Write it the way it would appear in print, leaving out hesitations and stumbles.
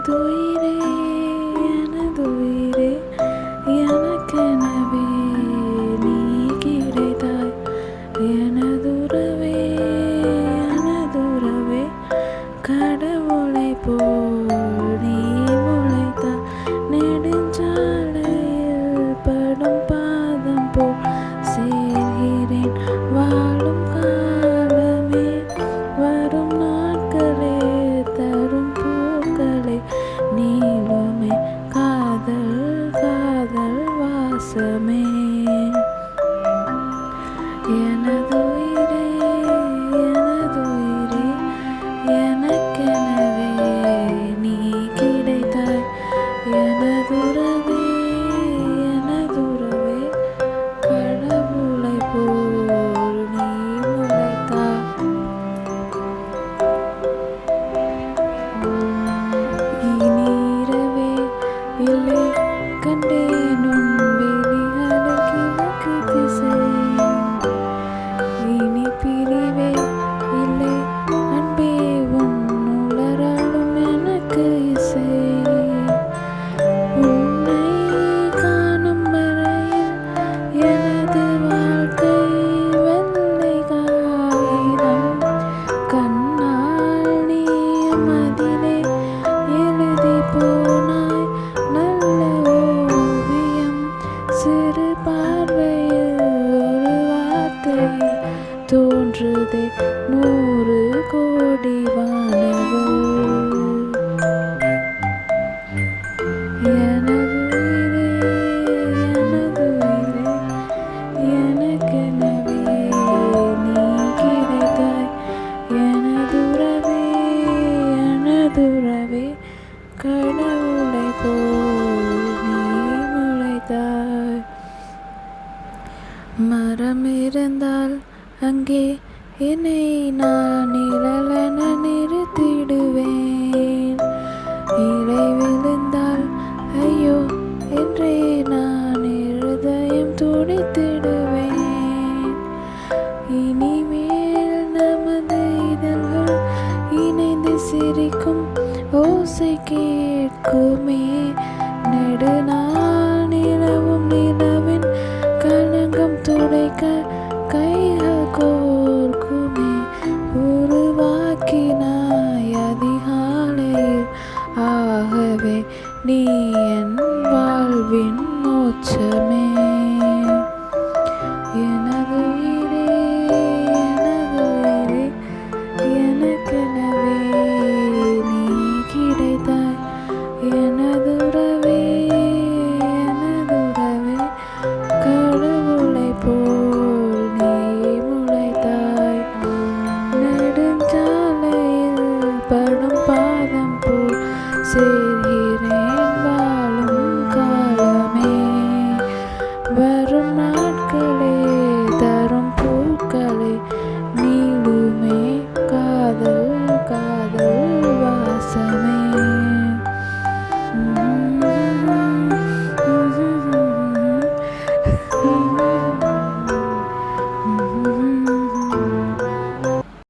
எனதுயிரே எனதுயிரே எனக்கெனவே நீ கிடைத்தாய். எனதுறவே எனதுறவே கடவுளைப் போல் நீ முளைத்தாய். நெடுஞ்சாலையில் படும் பாதம் போல் சேர்கிறேன் வாழும் காலமே. வரும் நாட்களே தரும் பூக்களே நீளுமே காதல் காதல் வாசமே. எனதுயிரே எனதுயிரே எனக்கெனவே நீ கிடைத்தாய். எனதுறவே எனதுறவே கடவுளைப் போல் நீ முளைத்தாய். இனிரவே இல்லை கண்டேன் உன் விழிகளில் கிழக்கு திசை. இனி பிரிவே இல்லை அன்பே உன் உளறலும் எனக்கு இசை. உன்னை காணும் வரையில் எனது வாழ்க்கை வெள்ளை காகிதம். கண்ணால் நீயும் அதிலே எழுதி போனாய் நல்ல ஓவியம். சிறு பார்வையில் ஒரு வார்த்தையில் தோன்றுதே 100 கோடி வானவில். எனதுயிரே எனதுயிரே எனக்கெனவே நீ கிடைத்தாய். எனதுறவே எனதுறவே கடவுளைப் போல் நீ முளைத்தாய். மரம் இருந்தால் அங்கே என்னை நான் நிழலென நிறுத்திடுவேன். இலை விழுந்தால் ஐயோ என்றே நான் இருதயம் துடித்திடுவேன். இனிமேல் நமது இதழ்கள் இணைந்து சிரிக்கும் ஓசை கேட்குமே. நெடுநாள் நிலவும் நிலவின் களங்கம் துடைக்க கைகள் கோர்க்குமே. உருவாக்கினாய் அதிகாலையில் ஆகவே நீ என் வாழ்வின் மோட்சமே. எனதுயிரே எனதுயிரே எனக்கெனவே நீ கிடைத்தாய். எனதுறவே எனதுறவே கடவுளைப் போல் நீ முளைத்தாய். நெடுஞ்சாலையில் படும் பாதம் போல் சேர்கிறேன் வாழும் காலமே. வரும் நாட்களே